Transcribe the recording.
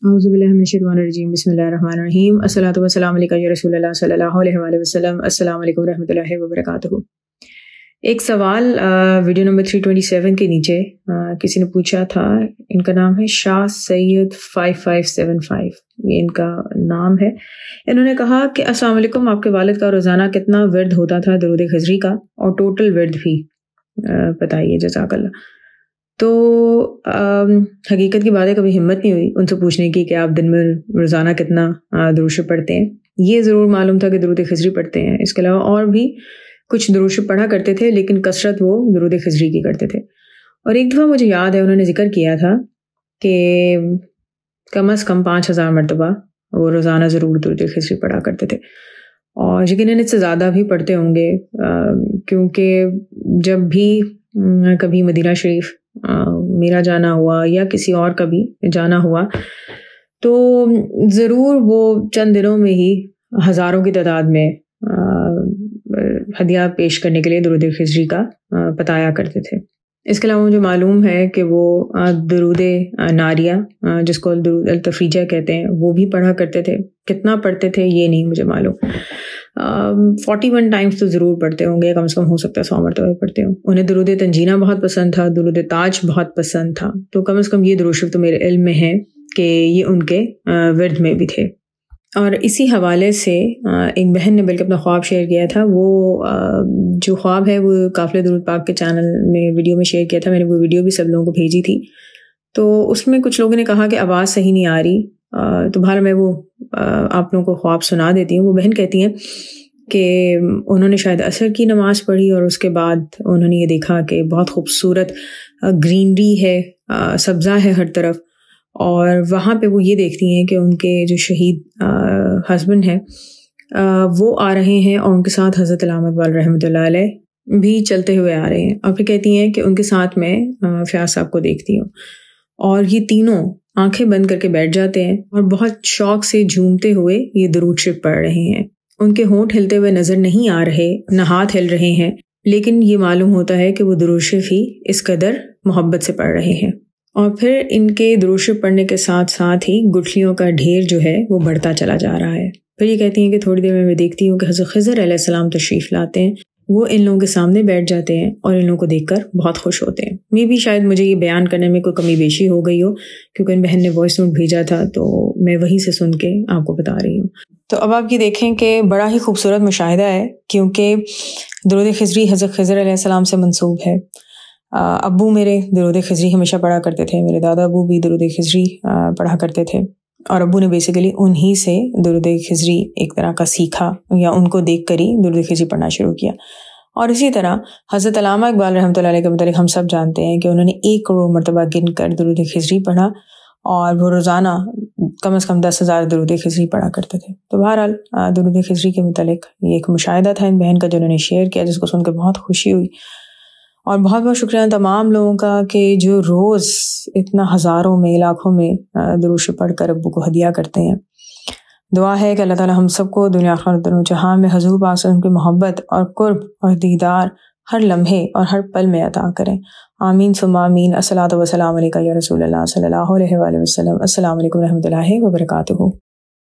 اعوذ باللہ من الشیطان الرجیم بسم اللہ الرحمن الرحیم الصلاۃ والسلام علیکہ یا رسول اللہ صلی اللہ علیہ وآلہ وسلم السلام علیکم ورحمۃ اللہ وبرکاتہ۔ ایک سوال ویڈیو نمبر 327 کے نیچے کسی نے پوچھا تھا، ان کا نام ہے شاہ سید 5575، یہ ان کا نام ہے۔ انہوں نے کہا کہ السلام علیکم، آپ کے والد کا روزانہ کتنا ورد ہوتا تھا درود خضری کا، اور ٹوٹل ورد بھی بتائیے جزاک اللہ۔ تو حقیقت کی بات ہے کبھی ہمت نہیں ہوئی ان سے پوچھنے کی کہ آپ دن میں روزانہ کتنا درود شریف پڑھتے ہیں۔ یہ ضرور معلوم تھا کہ درود خضری پڑھتے ہیں، اس کے علاوہ اور بھی کچھ درود شریف پڑھا کرتے تھے، لیکن کثرت وہ درود خضری کی کرتے تھے۔ اور ایک دفعہ مجھے یاد ہے انہوں نے ذکر کیا تھا کہ کم از کم 5000 مرتبہ وہ روزانہ ضرور درود خضری پڑھا کرتے تھے، اور یقیناً اس سے زیادہ بھی پڑھتے ہوں گے، کیونکہ جب بھی کبھی مدینہ شریف میرا جانا ہوا یا کسی اور کا بھی جانا ہوا تو ضرور وہ چند دنوں میں ہی ہزاروں کی تعداد میں ہدیہ پیش کرنے کے لیے درود خضری کا بتایا کرتے تھے۔ اس کے علاوہ مجھے معلوم ہے کہ وہ درود ناریہ جس کو درود التفریجہ کہتے ہیں وہ بھی پڑھا کرتے تھے۔ کتنا پڑھتے تھے یہ نہیں مجھے معلوم، 41 ٹائمز تو ضرور پڑھتے ہوں گے، کم سے کم ہو سکتا ہے 100 مرتبہ پڑھتے ہوں۔ انہیں درود تنجینہ بہت پسند تھا، درود تاج بہت پسند تھا، تو کم از کم یہ درود شریف تو میرے علم میں ہے کہ یہ ان کے ورد میں بھی تھے۔ اور اسی حوالے سے ایک بہن نے بلکہ اپنا خواب شیئر کیا تھا، وہ جو خواب ہے وہ قافلہ درود پاک کے چینل میں ویڈیو میں شیئر کیا تھا، میں نے وہ ویڈیو بھی سب لوگوں کو بھیجی تھی۔ تو اس میں کچھ لوگوں نے کہا کہ آواز صحیح نہیں آ رہی، تو بہرحال میں وہ آپ لوگوں کو خواب سنا دیتی ہوں۔ وہ بہن کہتی ہیں کہ انہوں نے شاید عصر کی نماز پڑھی اور اس کے بعد انہوں نے یہ دیکھا کہ بہت خوبصورت گرینری ہے، سبزہ ہے ہر طرف، اور وہاں پہ وہ یہ دیکھتی ہیں کہ ان کے جو شہید ہسبینڈ ہیں وہ آ رہے ہیں، اور ان کے ساتھ حضرت علامہ اقبال رحمۃ اللہ علیہ بھی چلتے ہوئے آ رہے ہیں، اور پھر کہتی ہیں کہ ان کے ساتھ میں فیاض صاحب کو دیکھتی ہوں، اور یہ تینوں آنکھیں بند کر کے بیٹھ جاتے ہیں اور بہت شوق سے جھومتے ہوئے یہ درود شریف پڑھ رہے ہیں۔ ان کے ہونٹ ہلتے ہوئے نظر نہیں آ رہے، نہ ہاتھ ہل رہے ہیں، لیکن یہ معلوم ہوتا ہے کہ وہ درود شریف ہی اس قدر محبت سے پڑھ رہے ہیں۔ اور پھر ان کے درود شریف پڑھنے کے ساتھ ساتھ ہی گٹھلیوں کا ڈھیر جو ہے وہ بڑھتا چلا جا رہا ہے۔ پھر یہ کہتی ہیں کہ تھوڑی دیر میں دیکھتی ہوں کہ حضرت خضر علیہ السلام تشریف لاتے ہیں، وہ ان لوگوں کے سامنے بیٹھ جاتے ہیں اور ان لوگوں کو دیکھ کر بہت خوش ہوتے ہیں۔ میں بھی شاید مجھے یہ بیان کرنے میں کوئی کمی بیشی ہو گئی ہو، کیونکہ ان بہن نے وائس نوٹ بھیجا تھا تو میں وہیں سے سن کے آپ کو بتا رہی ہوں۔ تو اب آپ یہ دیکھیں کہ بڑا ہی خوبصورت مشاہدہ ہے، کیونکہ درود خضری حضرت خضر علیہ السلام سے منسوب ہے۔ ابو میرے درود خضری ہمیشہ پڑھا کرتے تھے، میرے دادا ابو بھی درود خضری پڑھا کرتے تھے، اور ابو نے بیسیکلی انہی سے درود خضری ایک طرح کا سیکھا، یا ان کو دیکھ کر ہی درود خضری پڑھنا شروع کیا۔ اور اسی طرح حضرت علامہ اقبال رحمۃ اللہ علیہ کے متعلق ہم سب جانتے ہیں کہ انہوں نے 1 کروڑ مرتبہ گن کر درود خضری پڑھا، اور وہ روزانہ کم از کم 10,000 درود خضری پڑھا کرتے تھے۔ تو بہرحال درود خضری کے متعلق یہ ایک مشاہدہ تھا ان بہن کا جو انہوں نے شیئر کیا، جس کو سن کے بہت خوشی ہوئی۔ اور بہت بہت شکریہ تمام لوگوں کا کہ جو روز اتنا ہزاروں میں لاکھوں میں درود شریف پڑھ کر ابو کو ہدیہ کرتے ہیں۔ دعا ہے کہ اللہ تعالی ہم سب کو دنیا آخرت دونوں جہاں میں حضور پاک صلی اللہ علیہ وسلم کی محبت اور قرب اور دیدار ہر لمحے اور ہر پل میں عطا کریں، آمین ثم آمین۔ الصلاۃ والسلام علیکہ یا رسول اللہ صلی اللہ علیہ وآلہ وسلم۔ السلام علیکم ورحمۃ اللہ وبرکاتہ۔